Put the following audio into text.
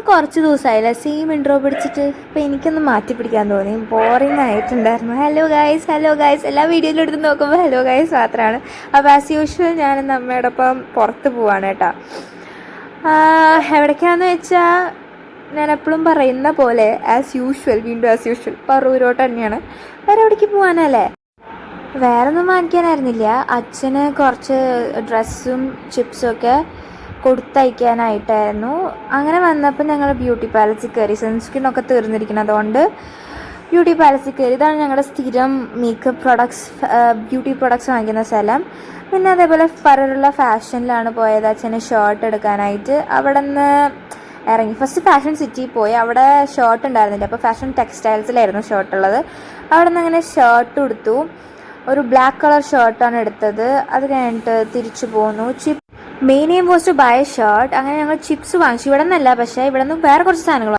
കുറച്ച് ദിവസമായില്ല same intro പിടിച്ചിട്ട്. അപ്പോൾ എനിക്കൊന്ന് മാറ്റി പിടിക്കാൻ തോന്നി, ബോറിംഗ് ആയിട്ടുണ്ടായിരുന്നു. ഹലോ ഗൈസ് എല്ലാ വീഡിയോയിലും എടുത്ത് നോക്കുമ്പോൾ ഹലോ ഗൈസ് മാത്രമാണ്. അപ്പോൾ ആസ് യൂഷ്വൽ ഞാൻ നമ്മയോടൊപ്പം പുറത്ത് പോവാണ് കേട്ടോ. എവിടേക്കാന്ന് വെച്ചാൽ ഞാൻ എപ്പോഴും പറയുന്ന പോലെ വീണ്ടും ആസ് യൂഷ്വൽ പറൂരോട്ട് തന്നെയാണ്. വേറെ എവിടേക്ക് പോകാനല്ലേ, വേറെ ഒന്നും വാങ്ങിക്കാനായിരുന്നില്ല. അച്ഛന് കുറച്ച് ഡ്രസ്സും ചിപ്സും ഒക്കെ കൊടുത്തയക്കാനായിട്ടായിരുന്നു. അങ്ങനെ വന്നപ്പോൾ ഞങ്ങൾ ബ്യൂട്ടി പാലസിൽ കയറി. സൺസ്ക്രീനൊക്കെ തീർന്നിരിക്കണം, അതുകൊണ്ട് ബ്യൂട്ടി പാലസിൽ കയറി. ഇതാണ് ഞങ്ങളുടെ സ്ഥിരം മേക്കപ്പ് പ്രൊഡക്ട്സ്, ബ്യൂട്ടി പ്രൊഡക്ട്സ് വാങ്ങിക്കുന്ന സ്ഥലം. പിന്നെ അതേപോലെ ഫററുള്ള ഫാഷനിലാണ് പോയത് അച്ഛന് ഷർട്ട് എടുക്കാനായിട്ട്. അവിടെ നിന്ന് ഇറങ്ങി ഫസ്റ്റ് ഫാഷൻ സിറ്റിയിൽ പോയി. അവിടെ ഷർട്ട് ഉണ്ടായിരുന്നില്ല, അപ്പോൾ ഫാഷൻ ടെക്സ്റ്റൈൽസിലായിരുന്നു ഷർട്ട് ഉള്ളത്. അവിടെ നിന്ന് അങ്ങനെ ഷർട്ട് എടുത്തു. ഒരു ബ്ലാക്ക് കളർ ഷർട്ടാണ് എടുത്തത്. അത് കഴിഞ്ഞിട്ട് തിരിച്ചു പോന്നു. Main aim was to buy shirt. അങ്ങനെ ഞങ്ങൾ ചിപ്സ് വാങ്ങിച്ചു. ഇവിടെ നിന്നല്ല, പക്ഷേ ഇവിടെ നിന്ന് വേറെ കുറച്ച് സാധനങ്ങൾ